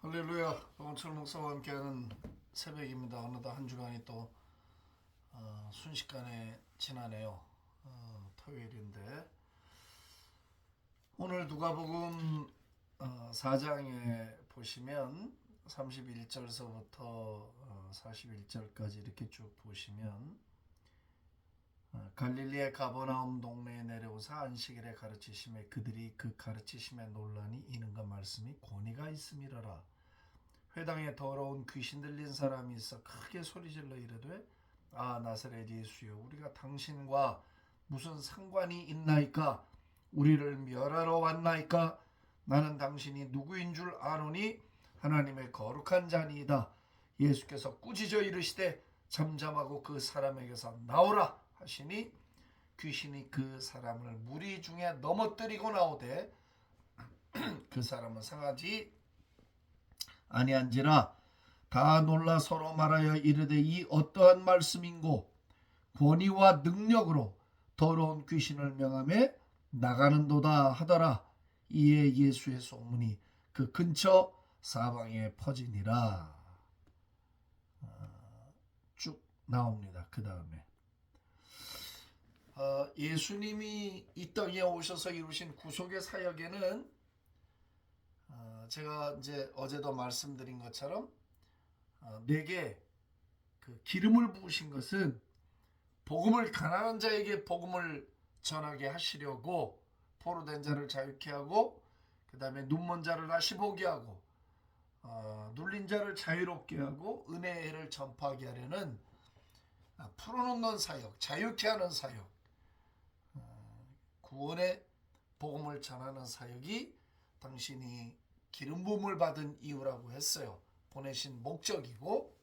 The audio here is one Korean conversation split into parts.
할렐루야. 박원철 목사와 함께하는 새벽입니다. 어느덧 한 주간이 또 순식간에 지나네요. 토요일인데 오늘 누가복음 4장에 보시면 31절서부터 41절까지 이렇게 쭉 보시면 갈릴리의 가버나움 동네에 내려오사 안식일에 가르치심에 그들이 그 가르치심에 논란이 이는가 말씀이 권위가 있음이라라. 회당에 더러운 귀신 들린 사람이 있어 크게 소리질러 이르되 나사렛 예수여, 우리가 당신과 무슨 상관이 있나이까? 우리를 멸하러 왔나이까? 나는 당신이 누구인 줄 아노니 하나님의 거룩한 자니이다. 예수께서 꾸짖어 이르시되 잠잠하고 그 사람에게서 나오라 하시니 귀신이 그 사람을 무리 중에 넘어뜨리고 나오되 그 사람은 상하지 아니한지라. 다 놀라 서로 말하여 이르되 이 어떠한 말씀인고? 권위와 능력으로 더러운 귀신을 명하며 나가는도다 하더라. 이에 예수의 소문이 그 근처 사방에 퍼지니라. 쭉 나옵니다. 그 다음에 예수님이 이 땅에 오셔서 이루신 구속의 사역에는 제가 이제 어제도 말씀드린 것처럼 내게 그 기름을 부으신 것은 복음을 가난한 자에게 복음을 전하게 하시려고 포로된 자를 자유케 하고 그 다음에 눈먼 자를 다시 보게 하고 눌린 자를 자유롭게 하고 은혜를 전파하게 하려는 풀어놓는 사역, 자유케 하는 사역, 구원의 복음을 전하는 사역이 당신이 기름 부음을 받은 이유라고 했어요. 보내신 목적이고,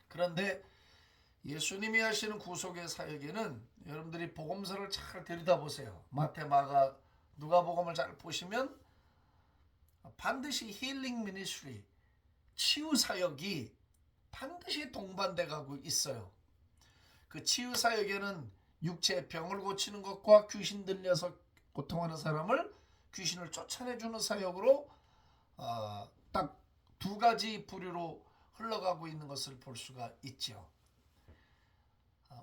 그런데 예수님이 하시는 구속의 사역에는 여러분들이 복음서를 잘 들여다보세요. 마태, 마가, 누가복음을 잘 보시면 반드시 힐링 미니스트리, 치유 사역이 반드시 동반돼 가고 있어요. 그 치유 사역에는 육체의 병을 고치는 것과 귀신 들려서 고통하는 사람을 귀신을 쫓아내주는 사역으로 딱 두 가지 부류로 흘러가고 있는 것을 볼 수가 있죠.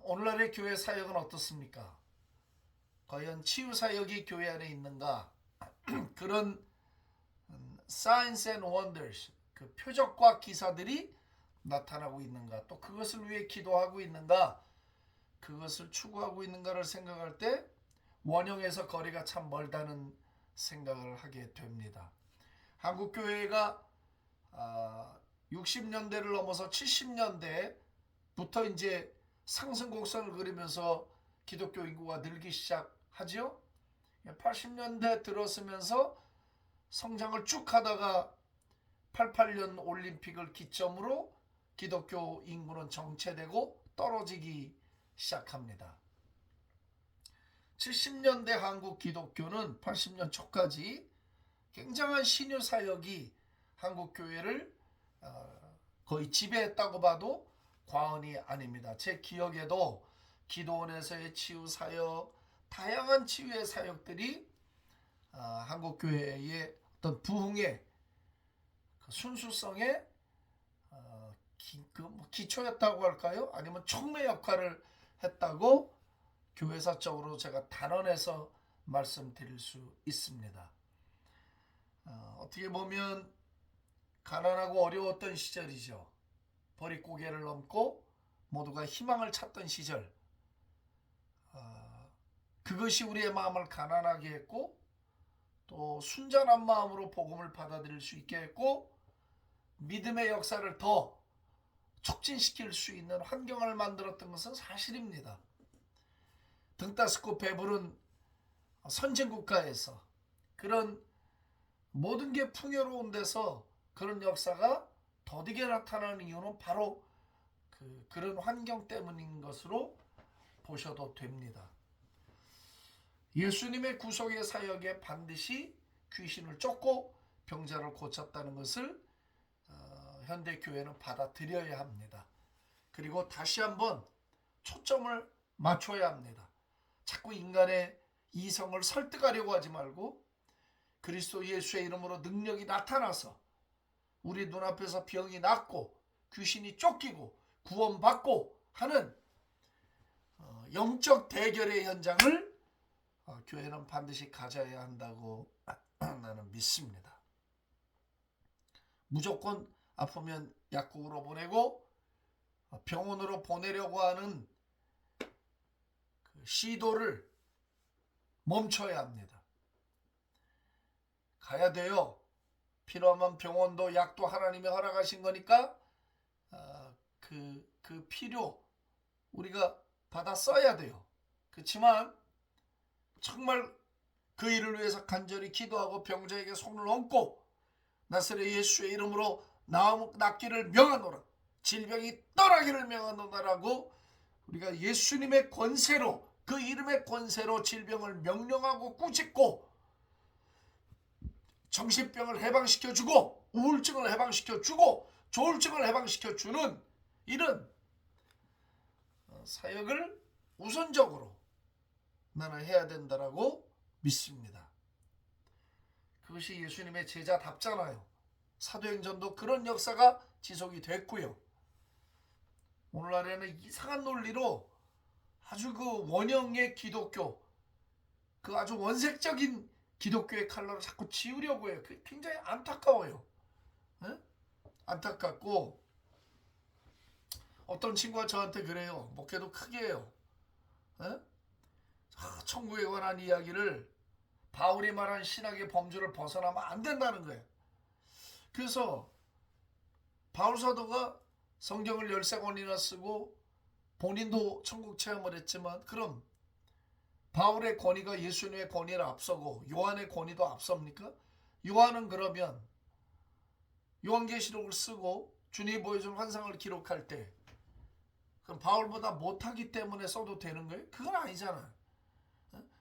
오늘날의 교회 사역은 어떻습니까? 과연 치유 사역이 교회 안에 있는가? 그런 signs and wonders, 그 표적과 기사들이 나타나고 있는가? 또 그것을 위해 기도하고 있는가? 그것을 추구하고 있는가를 생각할 때 원형에서 거리가 참 멀다는 생각을 하게 됩니다. 한국 교회가 60년대를 넘어서 70년대부터 이제 상승 곡선을 그리면서 기독교 인구가 늘기 시작하죠. 80년대 들어서면서 성장을 쭉 하다가 88년 올림픽을 기점으로 기독교 인구는 정체되고 떨어지기 시작합니다. 70년대 한국 기독교는 80년 초까지 굉장한 신유 사역이 한국 교회를 거의 지배했다고 봐도 과언이 아닙니다. 제 기억에도 기도원에서의 치유 사역, 다양한 치유의 사역들이 한국 교회의 어떤 부흥의 순수성의 기초였다고 할까요? 아니면 촉매 역할을 했다고 교회사적으로 제가 단언해서 말씀드릴 수 있습니다. 어떻게 보면 가난하고 어려웠던 시절이죠. 버릿고개를 넘고 모두가 희망을 찾던 시절. 그것이 우리의 마음을 가난하게 했고 또 순전한 마음으로 복음을 받아들일 수 있게 했고 믿음의 역사를 더 촉진시킬 수 있는 환경을 만들었던 것은 사실입니다. 등 따스고 배부른 선진국가에서 그런 모든 게 풍요로운 데서 그런 역사가 더디게 나타나는 이유는 바로 그런 환경 때문인 것으로 보셔도 됩니다. 예수님의 구속의 사역에 반드시 귀신을 쫓고 병자를 고쳤다는 것을 현대 교회는 받아들여야 합니다. 그리고 다시 한번 초점을 맞춰야 합니다. 자꾸 인간의 이성을 설득하려고 하지 말고 그리스도 예수의 이름으로 능력이 나타나서 우리 눈앞에서 병이 낫고 귀신이 쫓기고 구원받고 하는 영적 대결의 현장을 교회는 반드시 가져야 한다고 나는 믿습니다. 무조건 아프면 약국으로 보내고 병원으로 보내려고 하는 그 시도를 멈춰야 합니다. 가야 돼요. 필요하면 병원도 약도 하나님이 허락하신 거니까 그 필요 우리가 받아 써야 돼요. 그렇지만 정말 그 일을 위해서 간절히 기도하고 병자에게 손을 얹고 나사렛 예수의 이름으로 낫기를 명하노라, 질병이 떠나기를 명하노라라고 우리가 예수님의 권세로, 그 이름의 권세로 질병을 명령하고 꾸짖고 정신병을 해방시켜주고 우울증을 해방시켜주고 조울증을 해방시켜주는 이런 사역을 우선적으로 나는 해야 된다라고 믿습니다. 그것이 예수님의 제자답잖아요. 사도행전도 그런 역사가 지속이 됐고요. 오늘날에는 이상한 논리로 아주 그 원형의 기독교, 그 아주 원색적인 기독교의 칼라로 자꾸 지우려고 해요. 그게 굉장히 안타까워요. 에? 안타깝고 어떤 친구가 저한테 그래요. 목회도 크게 해요. 에? 천국에 관한 이야기를 바울이 말한 신학의 범주를 벗어나면 안 된다는 거예요. 그래서 바울 사도가 성경을 13권이나 쓰고 본인도 천국 체험을 했지만 그럼 바울의 권위가 예수님의 권위를 앞서고 요한의 권위도 앞섭니까? 요한은 그러면 요한계시록을 쓰고 주님이 보여준 환상을 기록할 때 그럼 바울보다 못하기 때문에 써도 되는 거예요? 그건 아니잖아요.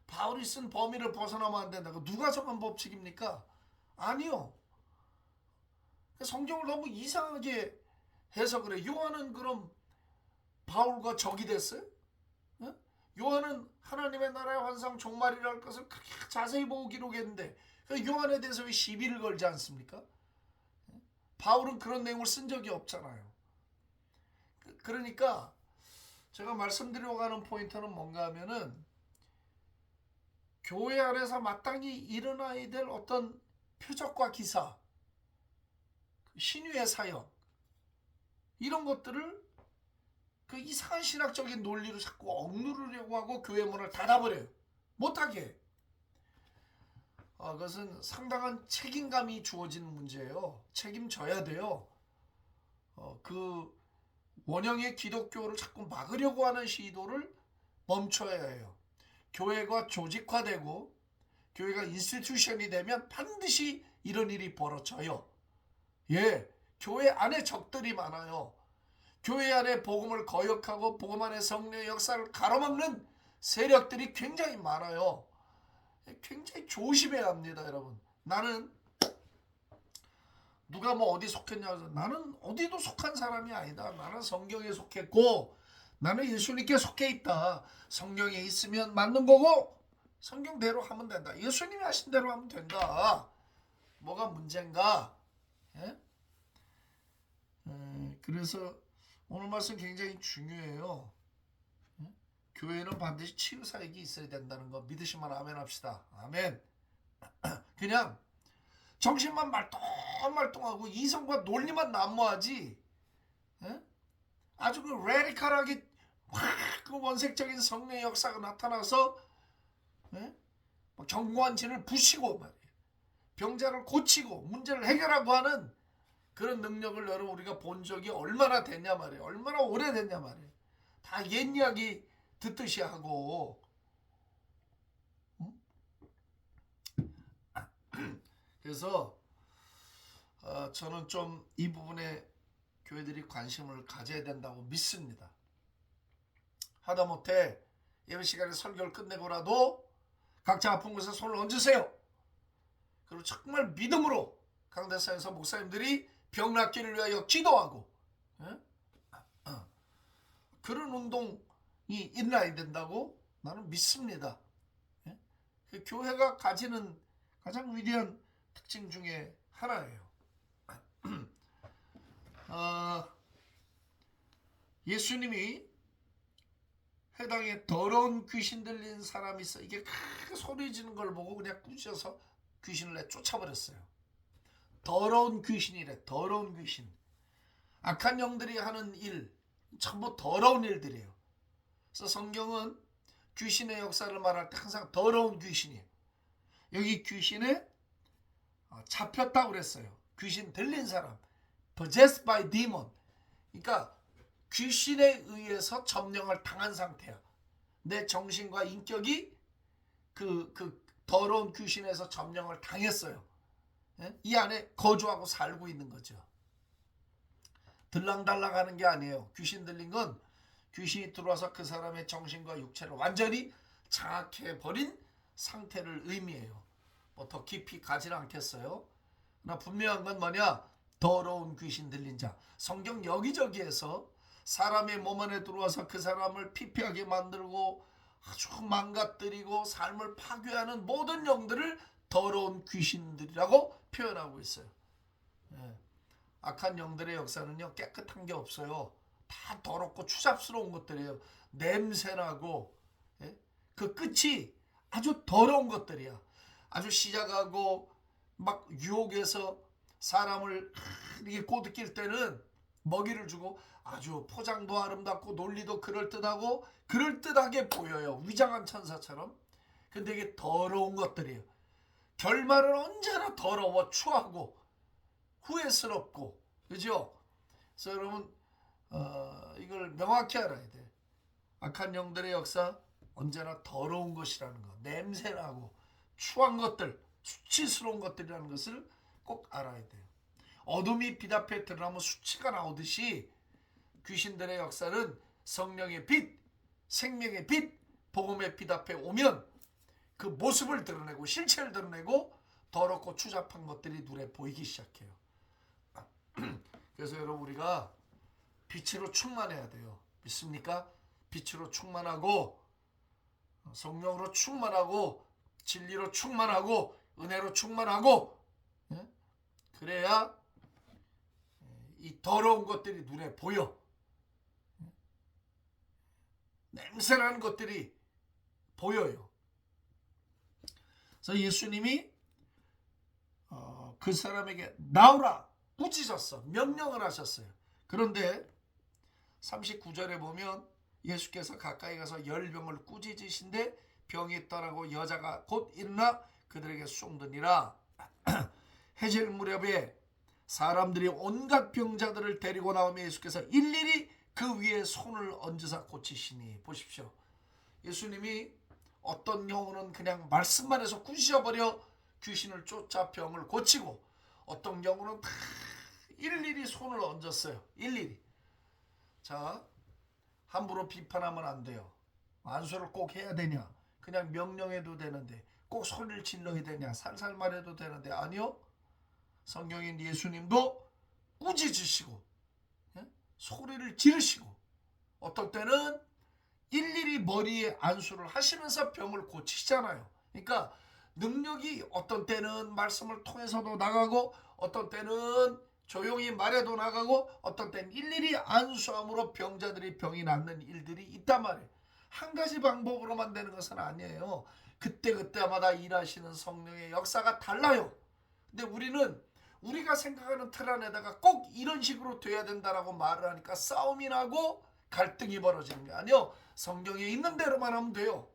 바울이 쓴 범위를 벗어나면 안 된다고 누가 정한 법칙입니까? 아니요. 성경을 너무 이상하게 해석을 해. 요한은 그럼 바울과 적이 됐어요? 요한은 하나님의 나라의 환상 종말이랄 것을 그렇게 자세히 보고 기록했는데 요한에 대해서 왜 시비를 걸지 않습니까? 바울은 그런 내용을 쓴 적이 없잖아요. 그러니까 제가 말씀드리려고 하는 포인트는 뭔가 하면은 교회 안에서 마땅히 일어나야 될 어떤 표적과 기사, 신유의 사역 이런 것들을 그 이상한 신학적인 논리로 자꾸 억누르려고 하고 교회 문을 닫아버려요. 못하게. 그것은 상당한 책임감이 주어지는 문제예요. 책임져야 돼요. 그 원형의 기독교를 자꾸 막으려고 하는 시도를 멈춰야 해요. 교회가 조직화되고 교회가 인스티튜션이 되면 반드시 이런 일이 벌어져요. 예, 교회 안에 적들이 많아요. 교회 안에 복음을 거역하고 복음 안에 성령의 역사를 가로막는 세력들이 굉장히 많아요. 굉장히 조심해야 합니다, 여러분. 나는 누가 뭐 어디 속했냐 해서 나는 어디도 속한 사람이 아니다. 나는 성경에 속했고 나는 예수님께 속해 있다. 성경에 있으면 맞는 거고 성경대로 하면 된다. 예수님이 하신 대로 하면 된다. 뭐가 문제인가? 예? 그래서 오늘 말씀 굉장히 중요해요. 예? 교회는 반드시 치유사역이 있어야 된다는 거 믿으시면 아멘 합시다. 아멘. 그냥 정신만 말똥말똥하고 이성과 논리만 난무하지 예? 아주 그 레디컬하게 그 원색적인 성령의 역사가 나타나서 예? 경관진을 부시고 말이에요. 병자를 고치고 문제를 해결하고 하는 그런 능력을 여러분 우리가 본 적이 얼마나 됐냐 말이에요. 얼마나 오래됐냐 말이에요. 다 옛 이야기 듣듯이 하고 그래서 저는 좀 이 부분에 교회들이 관심을 가져야 된다고 믿습니다. 하다못해 예배 시간에 설교를 끝내고라도 각자 아픈 곳에 손을 얹으세요. 그리고 정말 믿음으로 강대상에서 목사님들이 병 낫기를 위하여 기도하고 그런 운동이 일어나야 된다고 나는 믿습니다. 그 교회가 가지는 가장 위대한 특징 중에 하나예요. 예수님이 회당에 더러운 귀신 들린 사람이 있어 이게 크게 소리 지는 걸 보고 그냥 꾸짖어서 귀신을 내쫓아버렸어요. 더러운 귀신이래. 더러운 귀신. 악한 영들이 하는 일 전부 더러운 일들이에요. 그래서 성경은 귀신의 역사를 말할 때 항상 더러운 귀신이에요. 여기 귀신에 잡혔다고 그랬어요. 귀신 들린 사람, possessed by demon. 그러니까 귀신에 의해서 점령을 당한 상태야. 내 정신과 인격이 그 더러운 귀신에서 점령을 당했어요. 이 안에 거주하고 살고 있는 거죠. 들랑달랑하는 게 아니에요. 귀신 들린 건 귀신이 들어와서 그 사람의 정신과 육체를 완전히 장악해버린 상태를 의미해요. 뭐 더 깊이 가지는 않겠어요. 그러나 분명한 건 뭐냐? 더러운 귀신 들린 자. 성경 여기저기에서 사람의 몸 안에 들어와서 그 사람을 피폐하게 만들고 아주 망가뜨리고 삶을 파괴하는 모든 영들을 더러운 귀신들이라고 표현하고 있어요. 악한 영들의 역사는요, 깨끗한 게 없어요. 다 더럽고 추잡스러운 것들이에요. 냄새나고, 그 끝이 아주 더러운 것들이야. 아주 시작하고 막 유혹해서 사람을 이렇게 꼬드길 때는 먹이를 주고 아주 포장도 아름답고 논리도 그럴듯하게 보여요. 위장한 천사처럼. 근데 이게 더러운 것들이에요. 결말은 언제나 더러워, 추하고 후회스럽고, 그죠? 그래서 여러분 이걸 명확히 알아야 돼. 악한 영들의 역사 언제나 더러운 것이라는 거, 냄새나고 추한 것들, 수치스러운 것들이라는 것을 꼭 알아야 돼요. 어둠이 빛 앞에 드러나면 수치가 나오듯이 귀신들의 역사는 성령의 빛, 생명의 빛, 복음의 빛 앞에 오면 그 모습을 드러내고 실체를 드러내고 더럽고 추잡한 것들이 눈에 보이기 시작해요. 그래서 여러분 우리가 빛으로 충만해야 돼요. 믿습니까? 빛으로 충만하고 성령으로 충만하고 진리로 충만하고 은혜로 충만하고, 그래야 이 더러운 것들이 눈에 보여. 냄새나는 것들이 보여요. 그래서 예수님이 그 사람에게 나오라 꾸짖었어. 명령을 하셨어요. 그런데 39절에 보면 예수께서 가까이 가서 열병을 꾸짖으신데 병이 떠나고 여자가 곧 일어나 그들에게 쑥드니라. 해질 무렵에 사람들이 온갖 병자들을 데리고 나오며 예수께서 일일이 그 위에 손을 얹으사 고치시니. 보십시오. 예수님이 어떤 경우는 그냥 말씀만 해서 꾸짖어버려 귀신을 쫓아 병을 고치고, 어떤 경우는 다 일일이 손을 얹었어요. 일일이. 자, 함부로 비판하면 안 돼요. 안수를 꼭 해야 되냐? 그냥 명령해도 되는데 꼭 소리를 질러야 되냐? 살살 말해도 되는데 아니요. 성경인 예수님도 꾸짖으시고 소리를 지르시고 어떤 때는 일일이 머리에 안수를 하시면서 병을 고치시잖아요. 그러니까 능력이 어떤 때는 말씀을 통해서도 나가고 어떤 때는 조용히 말해도 나가고 어떤 때는 일일이 안수함으로 병자들이 병이 낫는 일들이 있단 말이에요. 한 가지 방법으로만 되는 것은 아니에요. 그때그때마다 일하시는 성령의 역사가 달라요. 근데 우리는 우리가 생각하는 틀 안에다가 꼭 이런 식으로 돼야 된다라고 말을 하니까 싸움이 나고 갈등이 벌어지는 게 아니에요. 성경에 있는 대로만 하면 돼요.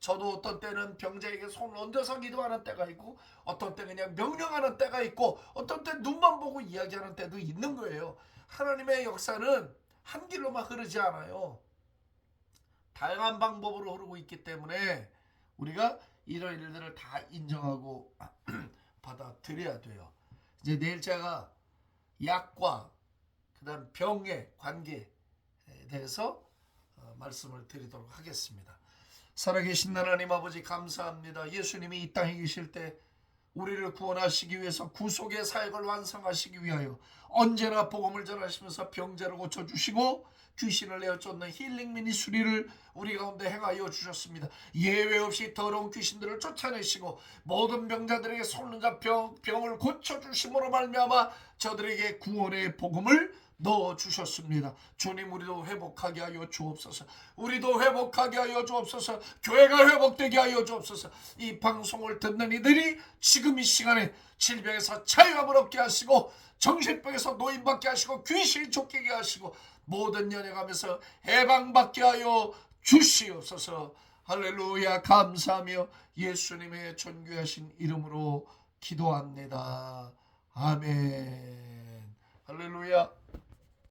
저도 어떤 때는 병자에게 손을 얹어서 기도하는 때가 있고 어떤 때 그냥 명령하는 때가 있고 어떤 때 눈만 보고 이야기하는 때도 있는 거예요. 하나님의 역사는 한 길로만 흐르지 않아요. 다양한 방법으로 흐르고 있기 때문에 우리가 이런 일들을 다 인정하고 받아들여야 돼요. 이제 내일 제가 약과 그다음 병의 관계에 대해서 말씀을 드리도록 하겠습니다. 살아계신 하나님 아버지 감사합니다. 예수님이 이 땅에 계실 때 우리를 구원하시기 위해서 구속의 사역을 완성하시기 위하여 언제나 복음을 전하시면서 병자를 고쳐주시고 귀신을 내어 쫓는 힐링 미니스트리를 우리 가운데 행하여 주셨습니다. 예외 없이 더러운 귀신들을 쫓아내시고 모든 병자들에게 손을 잡혀 병을 고쳐주심으로 말미암아 저들에게 구원의 복음을 넣어주셨습니다. 주님, 우리도 회복하게 하여 주옵소서. 우리도 회복하게 하여 주옵소서. 교회가 회복되게 하여 주옵소서. 이 방송을 듣는 이들이 지금 이 시간에 질병에서 자유함을 얻게 하시고, 정신병에서 노인받게 하시고, 귀신 쫓기게 하시고, 모든 연약함에서 해방받게 하여 주시옵소서. 할렐루야. 감사하며 예수님의 존귀하신 이름으로 기도합니다. 아멘. 할렐루야.